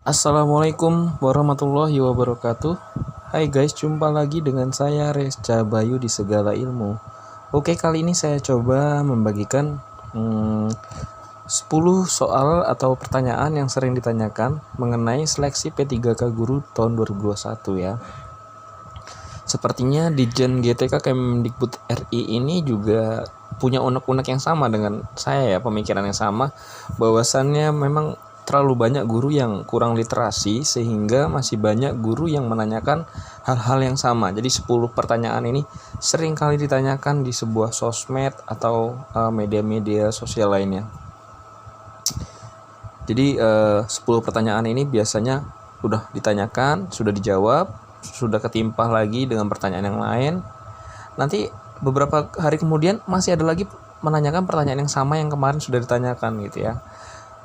Assalamualaikum warahmatullahi wabarakatuh. Hai guys, jumpa lagi dengan saya Resca Bayu di Segala Ilmu. Oke, kali ini saya coba membagikan 10 soal atau pertanyaan yang sering ditanyakan mengenai seleksi P3K Guru tahun 2021 ya. Sepertinya Ditjen GTK Kemendikbud RI ini juga punya unek-unek yang sama dengan saya ya, pemikiran yang sama, bahwasannya memang terlalu banyak guru yang kurang literasi sehingga masih banyak guru yang menanyakan hal-hal yang sama. Jadi 10 pertanyaan ini sering kali ditanyakan di sebuah sosmed atau media-media sosial lainnya. Jadi 10 pertanyaan ini biasanya udah ditanyakan, sudah dijawab, sudah ketimpah lagi dengan pertanyaan yang lain. Nanti beberapa hari kemudian masih ada lagi menanyakan pertanyaan yang sama yang kemarin sudah ditanyakan gitu ya.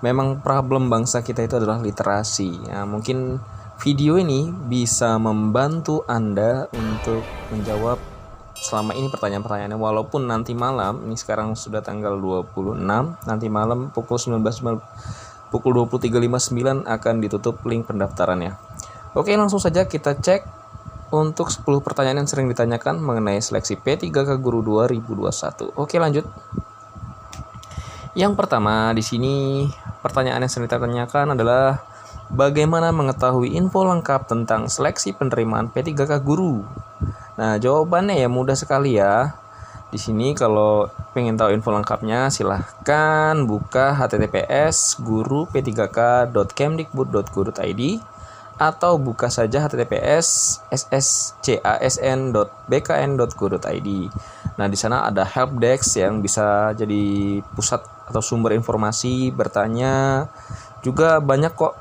Memang problem bangsa kita itu adalah literasi. Ya, mungkin video ini bisa membantu Anda untuk menjawab selama ini pertanyaan-pertanyaannya. Walaupun nanti malam, ini sekarang sudah tanggal 26, nanti malam pukul 23.59 akan ditutup link pendaftarannya. Oke, langsung saja kita cek untuk 10 pertanyaan yang sering ditanyakan mengenai seleksi P3K Guru 2021. Oke, lanjut. Yang pertama di sini pertanyaan yang sering ditanyakan adalah bagaimana mengetahui info lengkap tentang seleksi penerimaan P3K Guru. Nah, jawabannya ya mudah sekali ya. Di sini kalau pengen tahu info lengkapnya silahkan buka https guru-p3k.kemdikbud.go.id atau buka saja https sscasn.bkn.go.id. Nah, di sana ada helpdesk yang bisa jadi pusat atau sumber informasi, bertanya. Juga banyak kok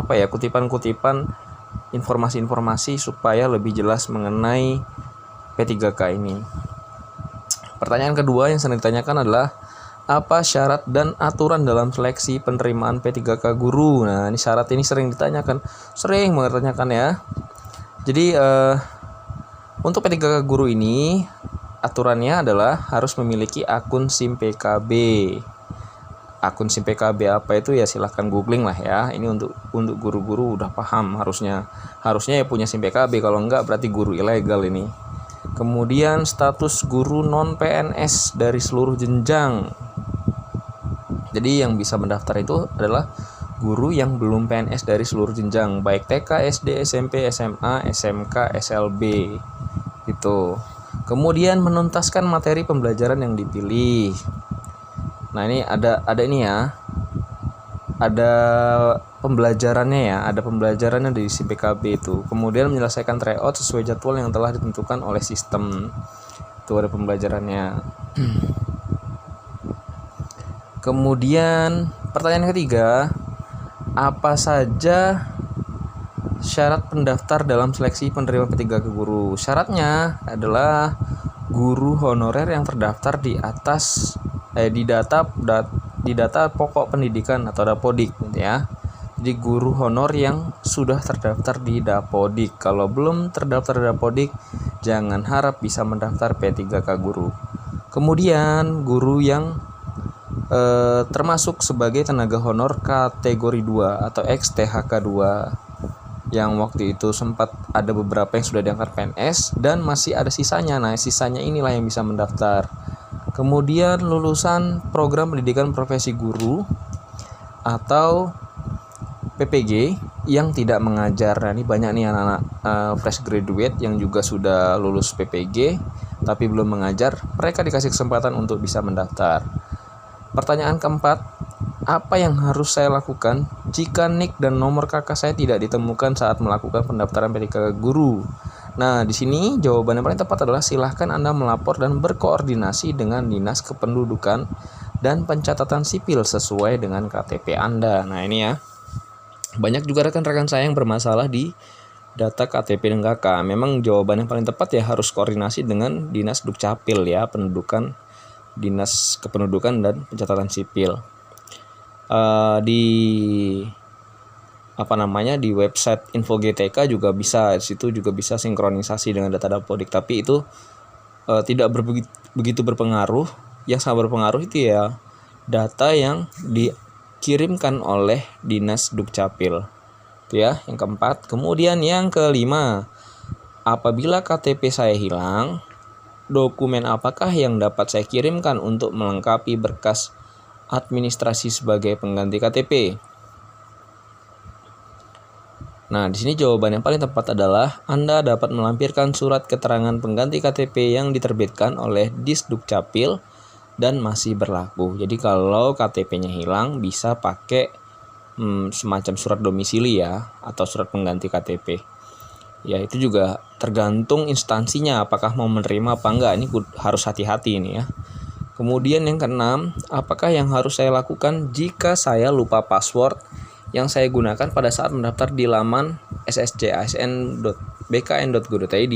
kutipan-kutipan informasi-informasi supaya lebih jelas mengenai P3K ini. Pertanyaan kedua yang sering ditanyakan adalah apa syarat dan aturan dalam seleksi penerimaan P3K Guru. Nah, ini syarat ini sering ditanyakan, sering banget ditanyakan ya. Jadi untuk P3K Guru ini aturannya adalah harus memiliki akun SIM PKB. Akun SIM PKB apa itu ya silahkan googling lah ya. Ini untuk guru-guru udah paham harusnya ya punya SIM PKB. Kalau enggak berarti guru ilegal ini. Kemudian status guru non PNS dari seluruh jenjang. Jadi yang bisa mendaftar itu adalah guru yang belum PNS dari seluruh jenjang, baik TK, SD, SMP, SMA, SMK, SLB gitu. Kemudian menuntaskan materi pembelajaran yang dipilih. Nah, ini ada ini ya. Ada pembelajarannya ya, ada pembelajarannya di SIM PKB itu. Kemudian menyelesaikan tryout sesuai jadwal yang telah ditentukan oleh sistem. Itu ada pembelajarannya. Kemudian pertanyaan ketiga, apa saja syarat pendaftar dalam seleksi penerima P3K Guru? Syaratnya adalah guru honorer yang terdaftar di atas di data pokok pendidikan atau Dapodik gitu ya. Jadi guru honor yang sudah terdaftar di Dapodik. Kalau belum terdaftar di Dapodik, jangan harap bisa mendaftar P3K Guru. Kemudian guru yang termasuk sebagai tenaga honor kategori 2 atau XTHK 2 yang waktu itu sempat ada beberapa yang sudah diangkat PNS dan masih ada sisanya. Nah, sisanya inilah yang bisa mendaftar. Kemudian lulusan program pendidikan profesi guru atau PPG yang tidak mengajar. Nah, ini banyak nih anak-anak fresh graduate yang juga sudah lulus PPG tapi belum mengajar. Mereka dikasih kesempatan untuk bisa mendaftar. Pertanyaan keempat, apa yang harus saya lakukan jika NIK dan nomor KK saya tidak ditemukan saat melakukan pendaftaran P3K Guru? Nah, di sini jawaban yang paling tepat adalah silahkan Anda melapor dan berkoordinasi dengan Dinas Kependudukan dan Pencatatan Sipil sesuai dengan KTP Anda. Nah, ini ya. Banyak juga rekan-rekan saya yang bermasalah di data KTP dan KK. Memang jawaban yang paling tepat ya harus koordinasi dengan Dinas Dukcapil ya, Dinas Kependudukan dan Pencatatan Sipil. Di website Info GTK juga bisa, di situ juga bisa sinkronisasi dengan data Dapodik, tapi itu tidak begitu berpengaruh. Yang sangat berpengaruh itu ya data yang dikirimkan oleh Dinas Dukcapil. Itu ya, yang keempat. Kemudian yang kelima, apabila KTP saya hilang, dokumen apakah yang dapat saya kirimkan untuk melengkapi berkas administrasi sebagai pengganti KTP? Nah, di sini jawaban yang paling tepat adalah Anda dapat melampirkan surat keterangan pengganti KTP yang diterbitkan oleh Disdukcapil dan masih berlaku. Jadi kalau KTP-nya hilang bisa pakai semacam surat domisili ya, atau surat pengganti KTP. Ya, itu juga tergantung instansinya apakah mau menerima apa enggak. Ini harus hati-hati ini ya. Kemudian yang keenam, apakah yang harus saya lakukan jika saya lupa password yang saya gunakan pada saat mendaftar di laman ssjasn.bkn.go.id.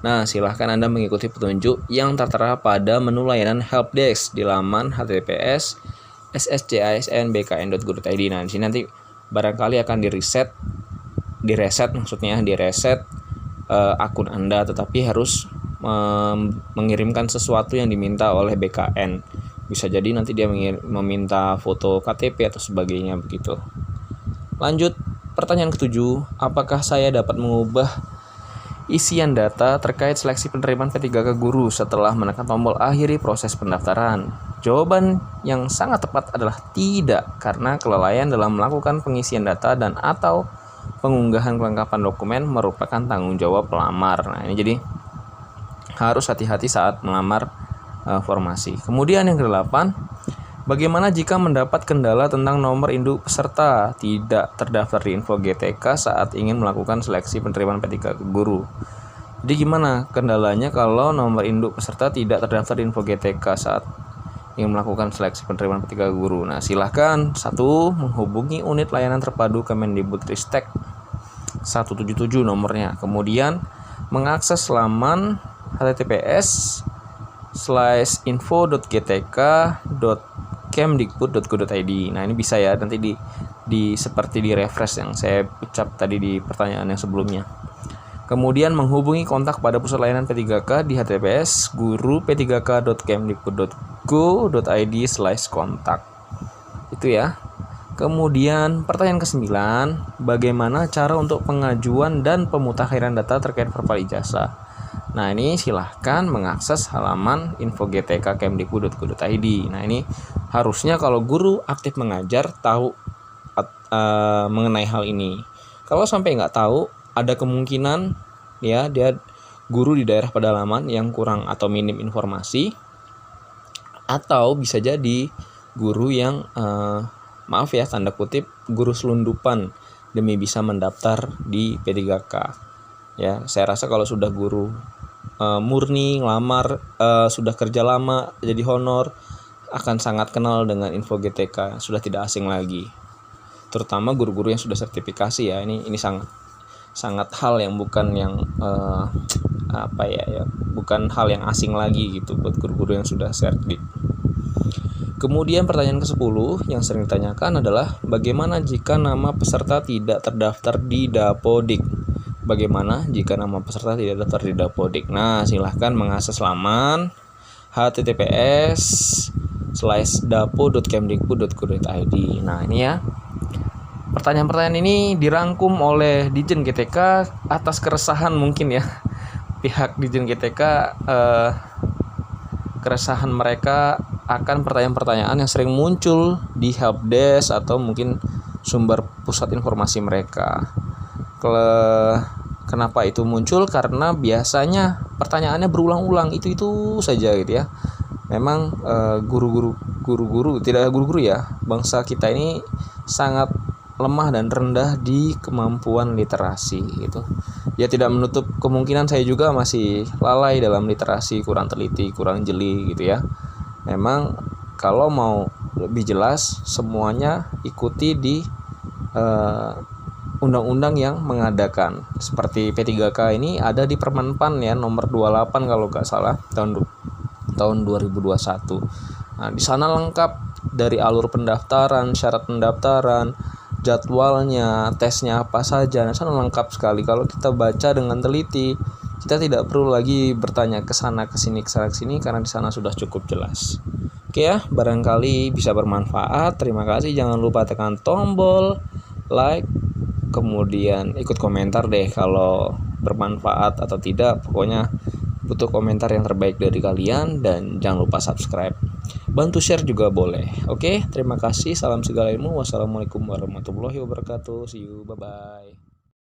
Nah, silahkan Anda mengikuti petunjuk yang tertera pada menu layanan helpdesk di laman https ssjasn.bkn.go.id. Nah, di sini nanti barangkali akan direset akun Anda, tetapi harus mengirimkan sesuatu yang diminta oleh BKN. Bisa jadi nanti dia meminta foto KTP atau sebagainya begitu. Lanjut, pertanyaan ketujuh, apakah saya dapat mengubah isian data terkait seleksi penerimaan P3K guru setelah menekan tombol akhiri proses pendaftaran? Jawaban yang sangat tepat adalah tidak, karena kelalaian dalam melakukan pengisian data dan atau pengunggahan kelengkapan dokumen merupakan tanggung jawab pelamar. Nah, ini jadi harus hati-hati saat melamar formasi. Kemudian yang ke-8, bagaimana jika mendapat kendala tentang nomor induk peserta tidak terdaftar di info GTK saat ingin melakukan seleksi penerimaan P3K guru? Jadi gimana kendalanya kalau nomor induk peserta tidak terdaftar di info GTK saat ingin melakukan seleksi penerimaan P3K guru? Nah, silahkan 1. menghubungi unit layanan terpadu Kemendikbudristek 177 nomornya. Kemudian mengakses laman https:/info.gtk.kemdikbud.go.id. Nah, ini bisa ya, nanti seperti di refresh yang saya ucap tadi di pertanyaan yang sebelumnya. Kemudian menghubungi kontak pada pusat layanan P3K di https guru p3k.kemdikbud.go.id/kontak. Itu ya. Kemudian pertanyaan ke-9, bagaimana cara untuk pengajuan dan pemutakhiran data terkait verbal ijazah? Nah, ini silahkan mengakses halaman info GTK kemdikbud.go.id. Nah, ini harusnya kalau guru aktif mengajar tahu mengenai hal ini. Kalau sampai nggak tahu, ada kemungkinan ya dia guru di daerah pedalaman yang kurang atau minim informasi, atau bisa jadi guru yang maaf ya, tanda kutip, guru selundupan demi bisa mendaftar di P3K. Ya, saya rasa kalau sudah guru murni ngelamar, sudah kerja lama jadi honor, akan sangat kenal dengan info GTK, sudah tidak asing lagi. Terutama guru-guru yang sudah sertifikasi ya. Ini sangat hal yang bukan yang bukan hal yang asing lagi gitu buat guru-guru yang sudah sertifik. Kemudian pertanyaan ke-10 yang sering ditanyakan adalah bagaimana jika nama peserta tidak terdaftar di Dapodik? Bagaimana jika nama peserta tidak terdaftar di Dapodik? Nah, silahkan mengakses laman https:/dapo.kemdikbud.go.id. Nah, ini ya. Pertanyaan-pertanyaan ini dirangkum oleh Ditjen GTK atas keresahan mungkin ya. Pihak Ditjen GTK keresahan mereka akan pertanyaan-pertanyaan yang sering muncul di helpdesk atau mungkin sumber pusat informasi mereka. Kenapa itu muncul? Karena biasanya pertanyaannya berulang-ulang, itu saja gitu ya. Memang guru-guru ya, bangsa kita ini sangat lemah dan rendah di kemampuan literasi gitu. Ya, tidak menutup kemungkinan saya juga masih lalai dalam literasi, kurang teliti, kurang jeli gitu ya. Memang kalau mau lebih jelas, semuanya ikuti di undang-undang yang mengadakan. Seperti P3K ini ada di Permenpan ya, nomor 28 kalau nggak salah, tahun 2021. Nah, di sana lengkap dari alur pendaftaran, syarat pendaftaran, jadwalnya, tesnya apa saja. Nah, sana lengkap sekali. Kalau kita baca dengan teliti, kita tidak perlu lagi bertanya ke sana ke sini karena di sana sudah cukup jelas. Oke ya, barangkali bisa bermanfaat. Terima kasih. Jangan lupa tekan tombol like, kemudian ikut komentar deh kalau bermanfaat atau tidak. Pokoknya butuh komentar yang terbaik dari kalian, dan jangan lupa subscribe. Bantu share juga boleh. Oke, terima kasih. Salam segala ilmu. Wassalamualaikum warahmatullahi wabarakatuh. See you. Bye-bye.